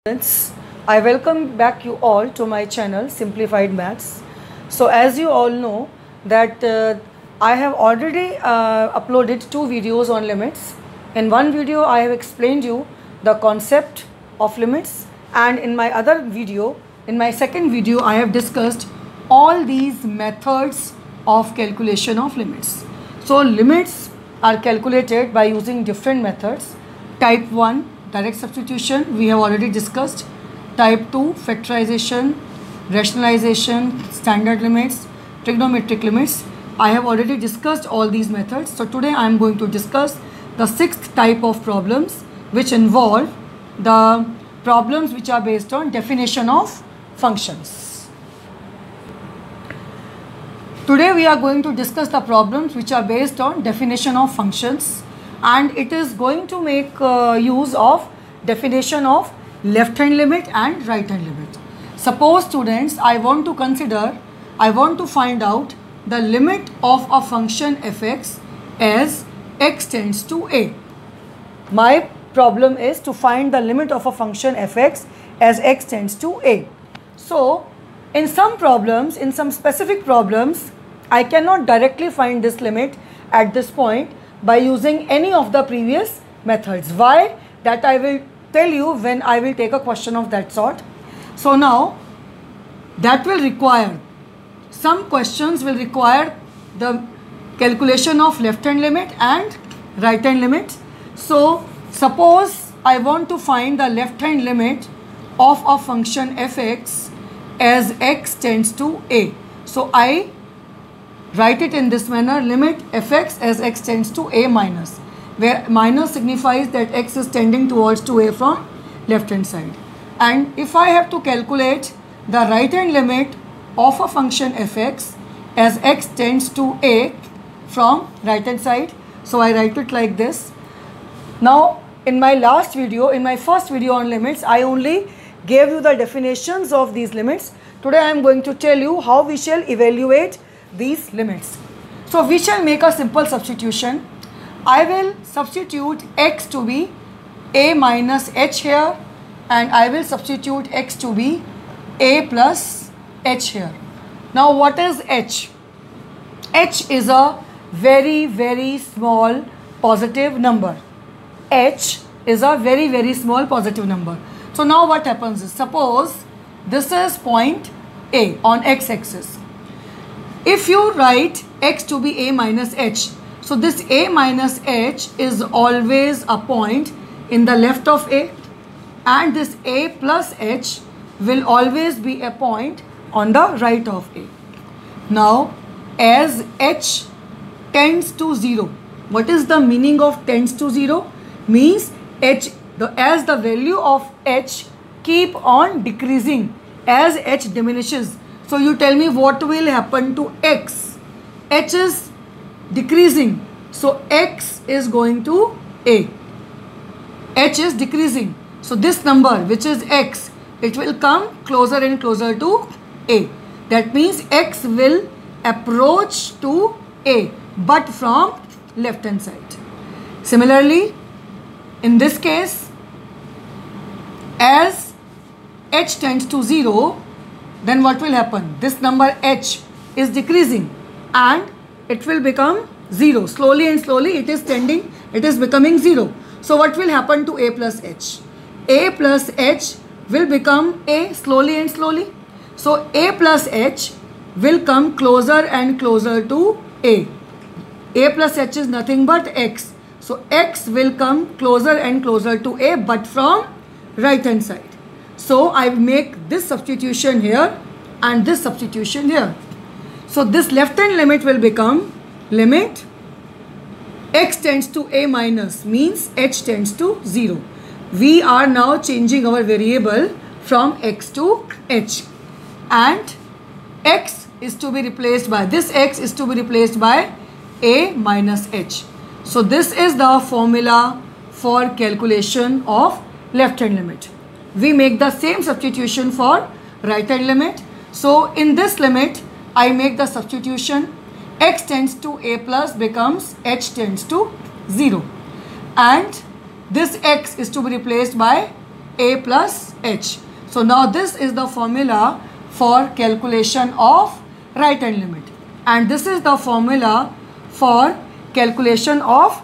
Students, I welcome back you all to my channel Simplified Maths. So as you all know that I have already uploaded two videos on limits. In one video I have explained you the concept of limits, and in my other video, in my second video, I have discussed all these methods of calculation of limits. So limits are calculated by using different methods. Type 1, direct substitution, we have already discussed. Type 2, factorization, rationalization, standard limits, trigonometric limits. I have already discussed all these methods. So today I am going to discuss the sixth type of problems, which involve the problems which are based on definition of functions. Today we are going to discuss the problems which are based on definition of functions, and it is going to make use of definition of left hand limit and right hand limit. Suppose students, I want to find out the limit of a function fx as x tends to a. My problem is to find the limit of a function fx as x tends to a. So in some problems, in some specific problems, I cannot directly find this limit at this point by using any of the previous methods. Why? That I will tell you when I will take a question of that sort. So now that will require, some questions will require the calculation of left hand limit and right hand limit. So suppose I want to find the left hand limit of a function fx as x tends to a. So I write it in this manner: limit fx as x tends to a minus, where minus signifies that x is tending towards to a from left hand side. And if I have to calculate the right hand limit of a function fx as x tends to a from right hand side, so I write it like this. Now in my last video, in my first video on limits, I only gave you the definitions of these limits. Today I am going to tell you how we shall evaluate these limits. So we shall make a simple substitution. I will substitute x to be a minus h here, and I will substitute x to be a plus h here. Now what is h? H is a very small positive number. H is a very small positive number. So now what happens is, suppose this is point A on x-axis. If you write x to be a minus h, so this a minus h is always a point in the left of a, and this a plus h will always be a point on the right of a. Now as h tends to 0, what is the meaning of tends to 0? Means as the value of h keep on decreasing as h diminishes. So you tell me what will happen to x? H is decreasing, so x is going to a. H is decreasing, so this number which is x, it will come closer and closer to a. That means x will approach to a, but from left hand side. Similarly, in this case, as h tends to 0, then what will happen? This number h is decreasing and it will become 0. Slowly and slowly it is becoming 0. So what will happen to a plus h? A plus h will become a slowly and slowly. So a plus h will come closer and closer to a. A plus h is nothing but x. So x will come closer and closer to a, but from right hand side. So I make this substitution here and this substitution here. So this left hand limit will become limit x tends to a minus, means h tends to 0. We are now changing our variable from x to h, and x is to be replaced by, this x is to be replaced by a minus h. So this is the formula for calculation of left hand limit. We make the same substitution for right hand limit. So in this limit, I make the substitution x tends to a plus becomes h tends to 0, and this x is to be replaced by a plus h. So now this is the formula for calculation of right hand limit, and this is the formula for calculation of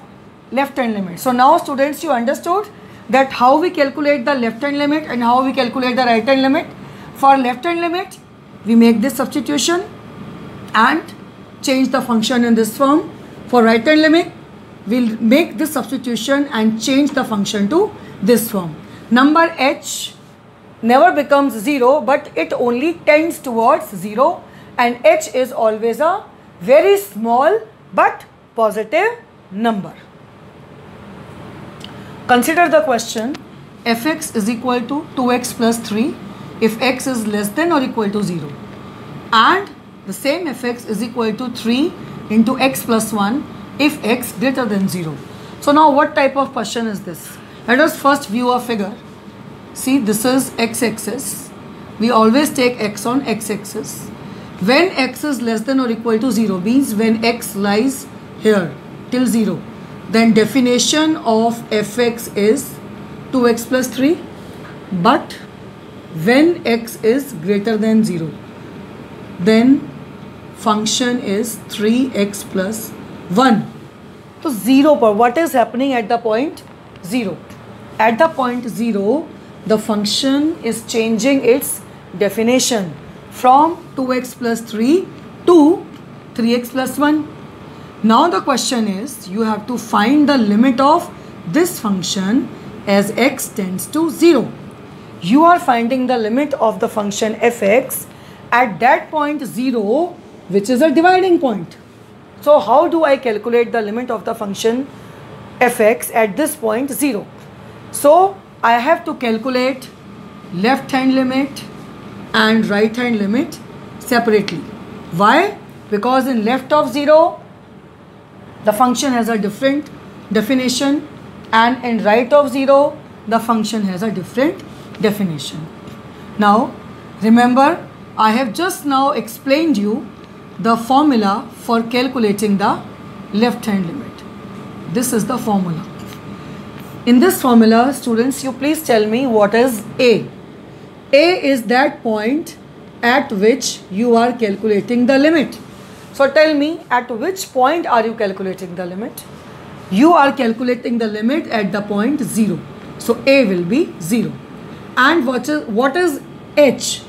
left hand limit. So now students, you understood that how we calculate the left hand limit and how we calculate the right hand limit. For left hand limit, we make this substitution and change the function in this form. For right hand limit, we'll make this substitution and change the function to this form. Number h never becomes 0, but it only tends towards 0, and h is always a very small but positive number. Consider the question, fx is equal to 2x plus 3 if x is less than or equal to 0, and the same fx is equal to 3 into x plus 1 if x greater than 0. So now what type of question is this? Let us first view a figure. See, this is x-axis. We always take x on x-axis. When x is less than or equal to 0, means when x lies here till 0, then definition of fx is 2x plus 3. But when x is greater than 0, then function is 3x plus 1. So 0 per, what is happening at the point 0? At the point 0, the function is changing its definition from 2x plus 3 to 3x plus 1. Now the question is, you have to find the limit of this function as x tends to 0. You are finding the limit of the function fx at that point 0, which is a dividing point. So how do I calculate the limit of the function fx at this point 0? So I have to calculate left hand limit and right hand limit separately. Why? Because in left of 0, the function has a different definition, and in right of 0, the function has a different definition. Now remember, I have just now explained you the formula for calculating the left hand limit. This is the formula. In this formula, students, you please tell me what is A. A is that point at which you are calculating the limit. So tell me, at which point are you calculating the limit? You are calculating the limit at the point 0. So A will be 0. And what is h?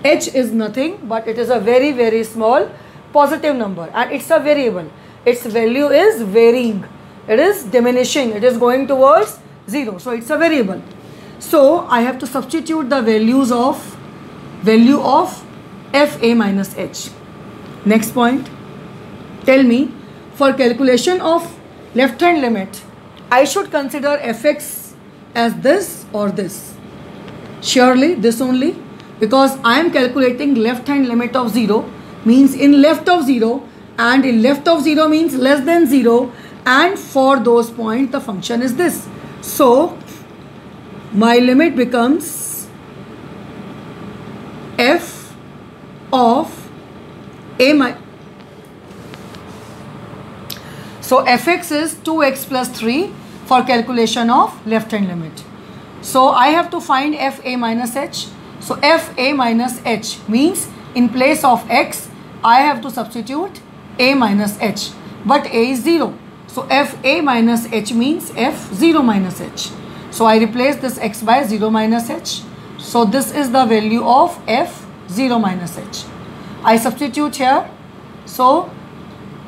H is nothing but it is a very, very small positive number, and it's a variable. Its value is varying. It is diminishing. It is going towards 0. So it's a variable. So I have to substitute the value of fa minus h. Next point. Tell me, for calculation of left hand limit, I should consider fx as this or this. Surely this only, because I am calculating left hand limit of 0, means in left of 0, and in left of 0 means less than 0, and for those points the function is this. So my limit becomes f of a minus. So fx is 2x plus 3 for calculation of left hand limit. So I have to find fa minus h. So fa minus h means in place of x, I have to substitute a minus h. But a is 0. So fa minus h means f0 minus h. So I replace this x by 0 minus h. So this is the value of f0 minus h. I substitute here. So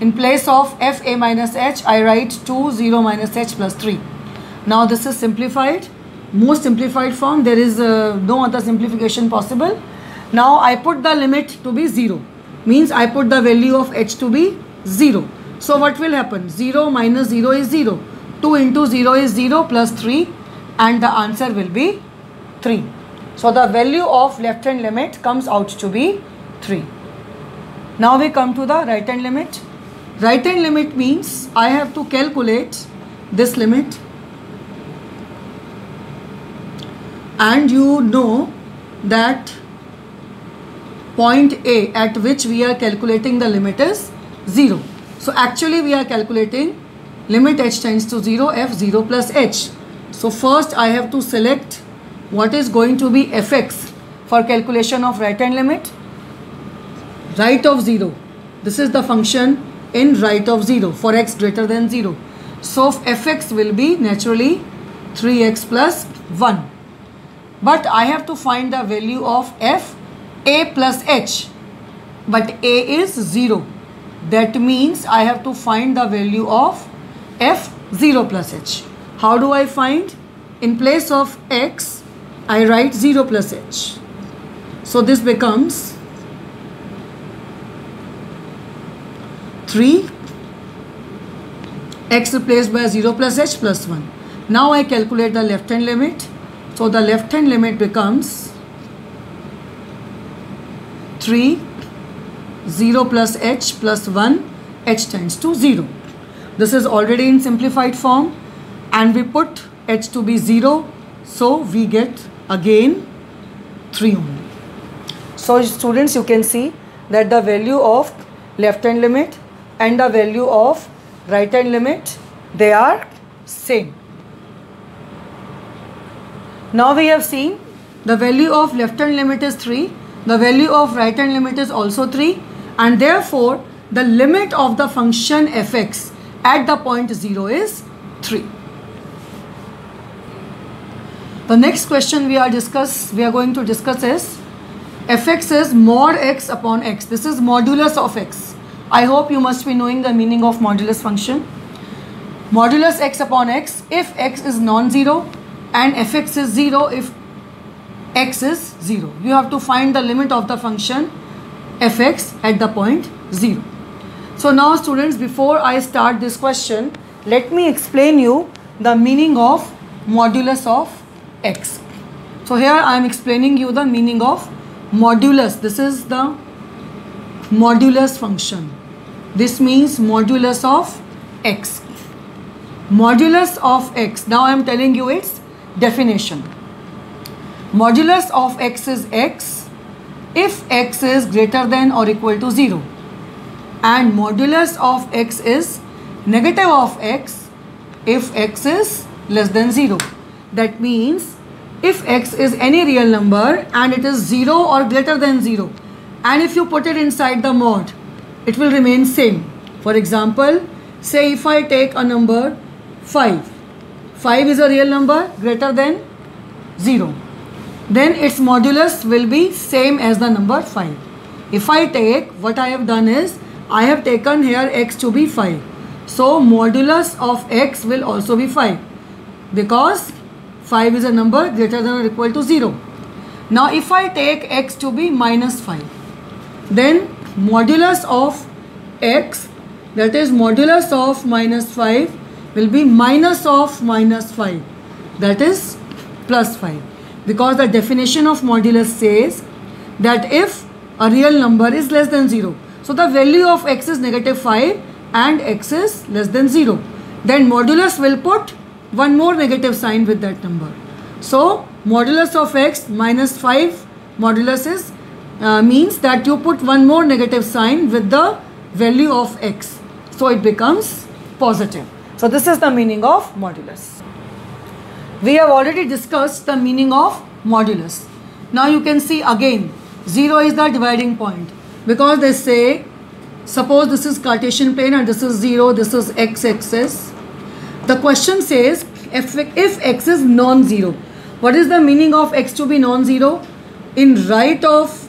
in place of fa minus h, I write 2 0 minus h plus 3. Now this is simplified. Most simplified form. There is no other simplification possible. Now I put the limit to be 0. Means I put the value of h to be 0. So what will happen? 0 minus 0 is 0. 2 into 0 is 0 plus 3, and the answer will be 3. So the value of left hand limit comes out to be 3. Now we come to the right hand limit. Right hand limit means I have to calculate this limit, and you know that point A at which we are calculating the limit is 0. So actually we are calculating limit h tends to 0 f0 plus h. So first I have to select what is going to be fx for calculation of right hand limit? Right of 0. This is the function in right of 0 for x greater than 0. So fx will be naturally 3x plus 1. But I have to find the value of f a plus h. But a is 0. That means I have to find the value of f 0 plus h. How do I find? In place of x, I write 0 plus h. So this becomes 3 x replaced by 0 plus h plus 1. Now I calculate the left hand limit. So the left hand limit becomes 3 0 plus h plus 1, h tends to 0. This is already in simplified form and we put h to be 0. So we get again 3 only. So students, you can see that the value of left hand limit and the value of right hand limit, they are same. Now we have seen the value of left hand limit is 3, the value of right hand limit is also 3, and therefore the limit of the function fx at the point 0 is 3. The next question we are going to discuss is fx is mod x upon x. This is modulus of x. I hope you must be knowing the meaning of modulus function. Modulus x upon x if x is non-zero and fx is 0 if x is 0. You have to find the limit of the function fx at the point 0. So now students, before I start this question, let me explain you the meaning of modulus of x. So here I am explaining you the meaning of modulus. This is the modulus function. This means modulus of x. Modulus of x. Now I am telling you its definition. Modulus of x is x if x is greater than or equal to 0, and modulus of x is negative of x if x is less than 0. That means if x is any real number and it is 0 or greater than 0, and if you put it inside the mod, it will remain same. For example, say if I take a number 5, 5 is a real number greater than 0, then its modulus will be same as the number 5. If I take, what I have done is, I have taken here x to be 5. So modulus of x will also be 5 because 5 is a number greater than or equal to 0. Now if I take x to be minus 5, then modulus of x, that is modulus of minus 5, will be minus of minus 5, that is plus 5. Because the definition of modulus says that if a real number is less than 0, so the value of x is negative 5 and x is less than 0, then modulus will put one more negative sign with that number. So modulus of x minus 5 modulus is means that you put one more negative sign with the value of x, so it becomes positive. So this is the meaning of modulus. We have already discussed the meaning of modulus. Now you can see again 0 is the dividing point, because they say, suppose this is Cartesian plane and this is 0, this is x-axis. The question says if x is non-zero. What is the meaning of x to be non-zero? In right of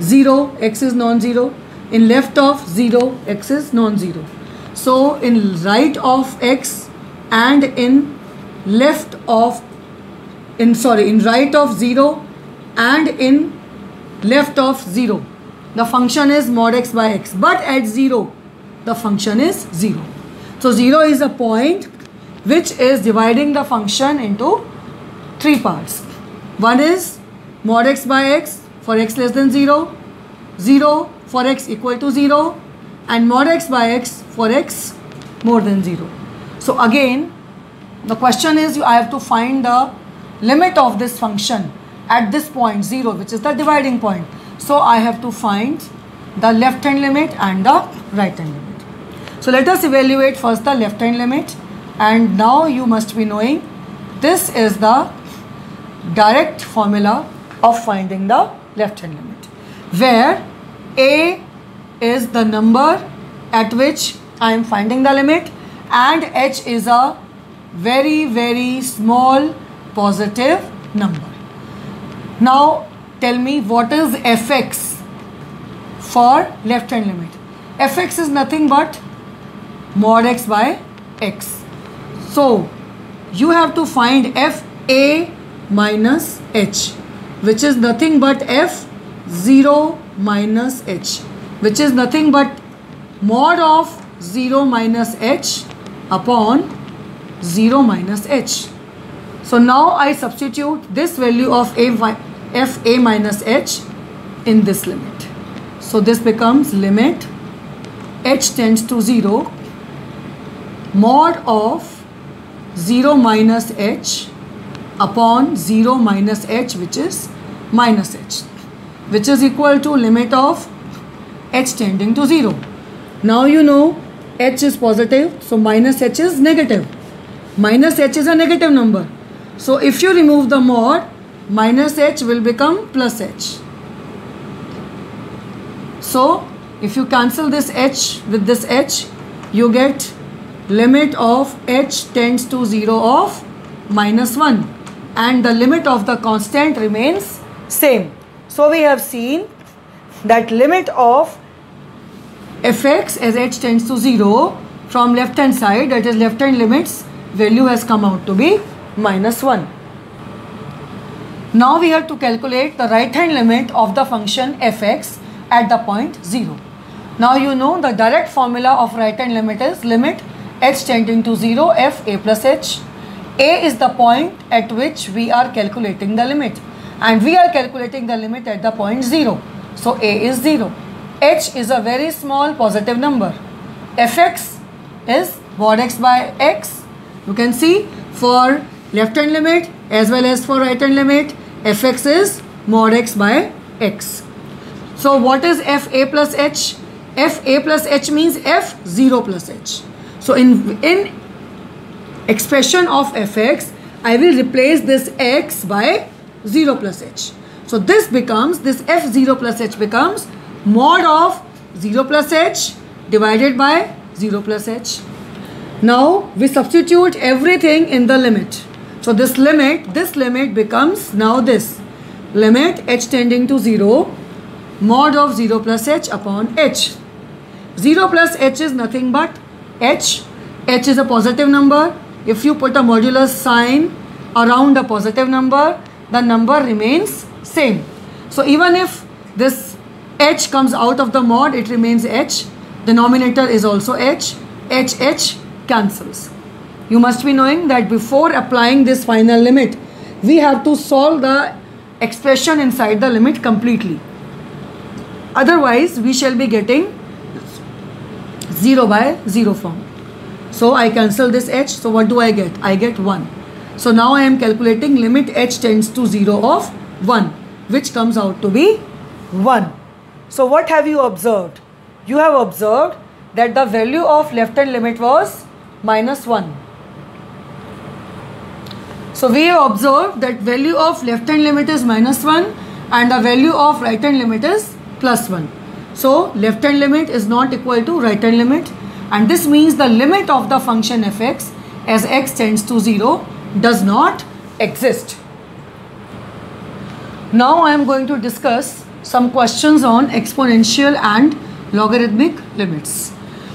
0, x is non-zero. In left of 0, x is non-zero. So in right of x and in right of 0 and in left of 0, the function is mod x by x, but at 0 the function is 0. So 0 is a point which is dividing the function into 3 parts. One is mod x by x for x less than 0, 0 for x equal to 0, and mod x by x for x more than 0. So again, the question is, I have to find the limit of this function at this point 0, which is the dividing point. So I have to find the left hand limit and the right hand limit. So let us evaluate first the left hand limit, and now you must be knowing this is the direct formula of finding the left hand limit, where a is the number at which I am finding the limit and h is a very, very small positive number. Now tell me, what is fx for left hand limit? Fx is nothing but mod x by x. So you have to find fa minus h, which is nothing but f0 minus h, which is nothing but mod of 0 minus h upon 0 minus h. So now I substitute this value of fa minus h in this limit. So this becomes limit h tends to 0 mod of 0 minus h upon 0 minus h, which is minus h, which is equal to limit of h tending to 0. Now you know h is positive, so minus h is negative. Minus h is a negative number. So if you remove the mod, minus h will become plus h. So if you cancel this h with this h, you get limit of h tends to 0 of minus 1, and the limit of the constant remains same. So we have seen that limit of fx as h tends to 0 from left hand side, that is left hand limits, value has come out to be minus 1. Now we have to calculate the right hand limit of the function fx at the point 0. Now you know the direct formula of right hand limit is limit h tending to 0 fa plus h. A is the point at which we are calculating the limit, and we are calculating the limit at the point 0. So a is 0. H is a very small positive number. Fx is mod x by x. You can see for left hand limit as well as for right hand limit, fx is mod x by x. So what is fa plus h? Fa plus h means f0 plus h. So in expression of fx, I will replace this x by 0 plus h. So this becomes, this f0 plus h becomes mod of 0 plus h divided by 0 plus h. Now we substitute everything in the limit. So this limit becomes now this limit h tending to 0 mod of 0 plus h upon h. 0 plus h is nothing but h. H is a positive number. If you put a modulus sign around a positive number, the number remains same. So even if this h comes out of the mod, it remains h. Denominator is also h. H cancels. You must be knowing that before applying this final limit, we have to solve the expression inside the limit completely. Otherwise, we shall be getting 0 by 0 form. So I cancel this h. So what do I get? I get 1. So now I am calculating limit h tends to 0 of 1, which comes out to be 1. So what have you observed? You have observed that the value of left hand limit was minus 1. So we have observed that value of left hand limit is minus 1 and the value of right hand limit is plus 1. So left hand limit is not equal to right hand limit, and this means the limit of the function fx as x tends to 0 does not exist. Now I am going to discuss some questions on exponential and logarithmic limits.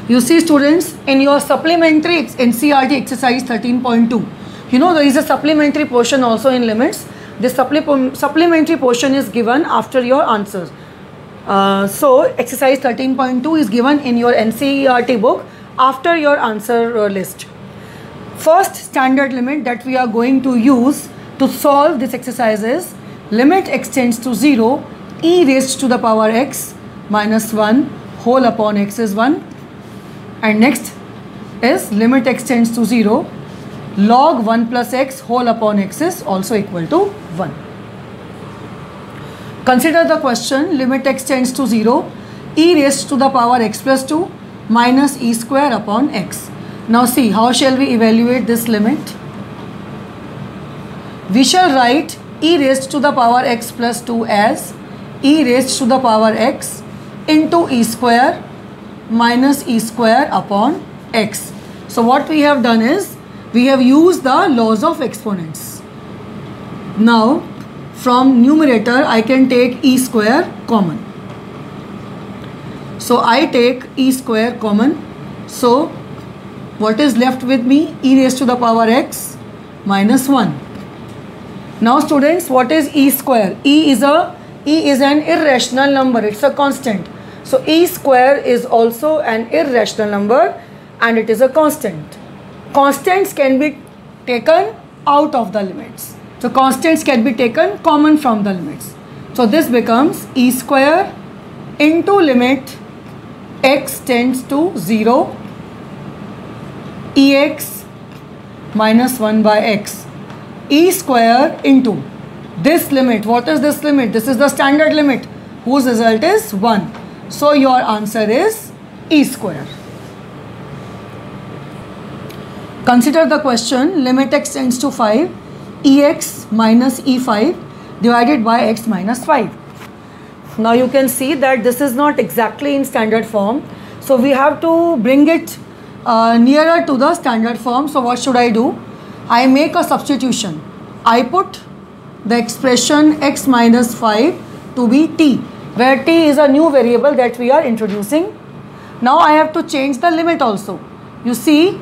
You see students, in your supplementary NCERT exercise 13.2, you know there is a supplementary portion also in limits. This supplementary portion is given after your answers. So exercise 13.2 is given in your NCERT book after your answer list. First standard limit that we are going to use to solve this exercise is limit x tends to 0 e raised to the power x minus 1 whole upon x is 1, and next is limit x tends to 0 log 1 plus x whole upon x is also equal to 1. Consider the question limit x tends to 0 e raised to the power x plus 2 minus e square upon x. Now see, how shall we evaluate this limit? We shall write e raised to the power x plus 2 as e raised to the power x into e square minus e square upon x. So what we have done is we have used the laws of exponents. Now from numerator I can take e square common. So I take e square common. So what is left with me? E raised to the power x minus 1. Now students, what is e square? E is an irrational number. It's a constant. So e square is also an irrational number and it is a constant. Constants can be taken out of the limits. So constants can be taken common from the limits. So this becomes e square into limit x tends to 0 ex minus 1 by x. E square into this limit. What is this limit? This is the standard limit whose result is 1. So your answer is e square. Consider the question limit x tends to 5 ex minus e5 divided by x minus 5. Now you can see that this is not exactly in standard form. So we have to bring it nearer to the standard form. So what should I do? I make a substitution. I put the expression x minus 5 to be t, where t is a new variable that we are introducing. Now I have to change the limit also. You see,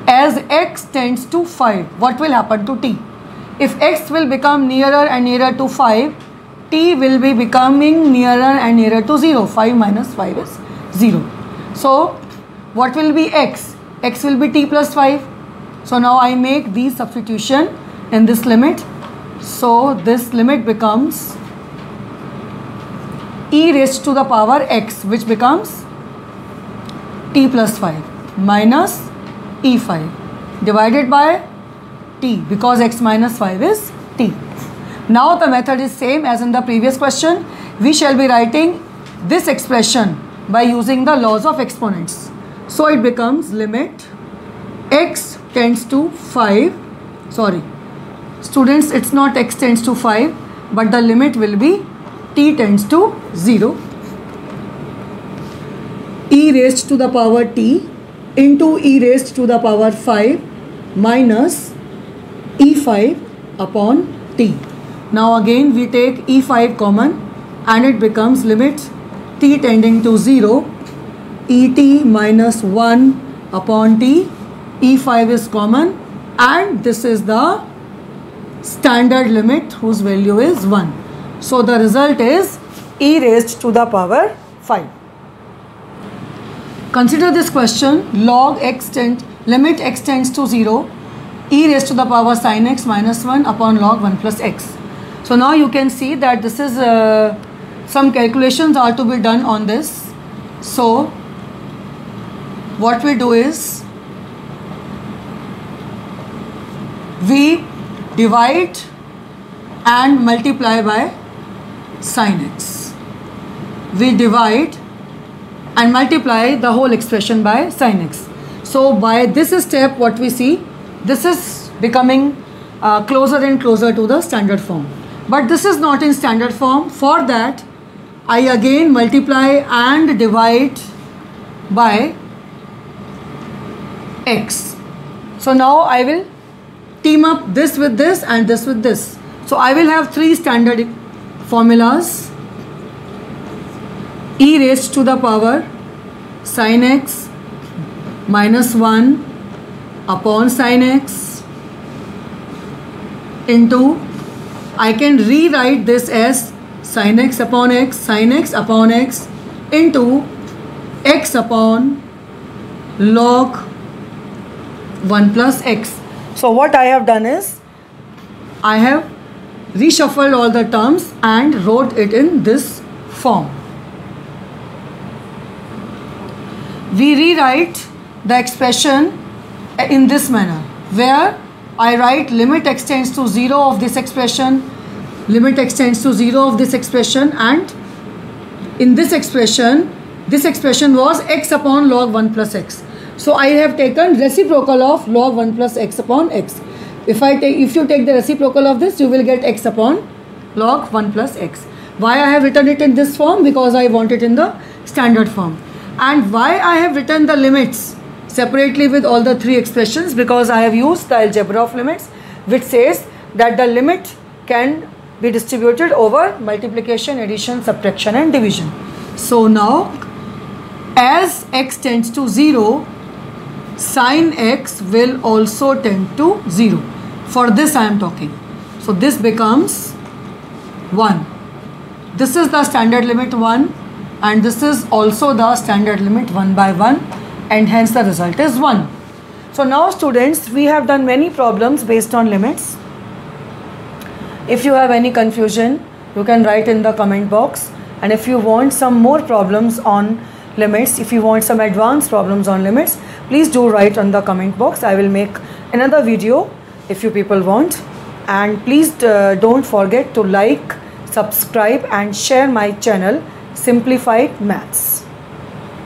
as x tends to 5, what will happen to t? If x will become nearer and nearer to 5, t will be becoming nearer and nearer to 0. 5 minus 5 is 0. So what will be x? X will be t plus 5. So now I make the substitution in this limit. So this limit becomes e raised to the power x, which becomes t plus 5 minus e5 divided by t, because x minus 5 is t. Now the method is same as in the previous question. We shall be writing this expression by using the laws of exponents. So it becomes limit x tends to 5, sorry students, it's not x tends to 5, but the limit will be t tends to 0 e raised to the power t into e raised to the power 5 minus e5 upon t. Now again we take e5 common and it becomes limit t tending to 0 et minus 1 upon t. E5 is common and this is the standard limit whose value is 1. So the result is e raised to the power 5. Consider this question log x tends, limit x tends to 0 e raised to the power sin x minus 1 upon log 1 plus x. So now you can see that this is some calculations are to be done on this. So what we do is we divide and multiply by sin x. We divide and multiply the whole expression by sin x. So by this step what we see, this is becoming closer and closer to the standard form. But this is not in standard form. For that I again multiply and divide by x. So now I will team up this with this and this with this. So I will have three standard formulas: e raised to the power sin x minus 1 upon sin x into, I can rewrite this as sin x upon x into x upon log 1 plus x. So what I have done is I have reshuffled all the terms and wrote it in this form. We rewrite the expression in this manner, where I write limit x tends to 0 of this expression, limit x tends to 0 of this expression, and in this expression was x upon log 1 plus x. So I have taken reciprocal of log 1 plus x upon x. If you take the reciprocal of this, you will get x upon log 1 plus x. Why I have written it in this form? Because I want it in the standard form. And why I have written the limits separately with all the three expressions? Because I have used the algebra of limits, which says that the limit can be distributed over multiplication, addition, subtraction and division. So now as x tends to 0, sin x will also tend to 0. For this I am talking. So this becomes 1. This is the standard limit 1 and this is also the standard limit 1 by 1, and hence the result is 1. So now students, we have done many problems based on limits. If you have any confusion, you can write in the comment box, and if you want some more problems on limits, if you want some advanced problems on limits, please do write on the comment box. I will make another video if you people want, and please don't forget to like, subscribe and share my channel Simplified Maths.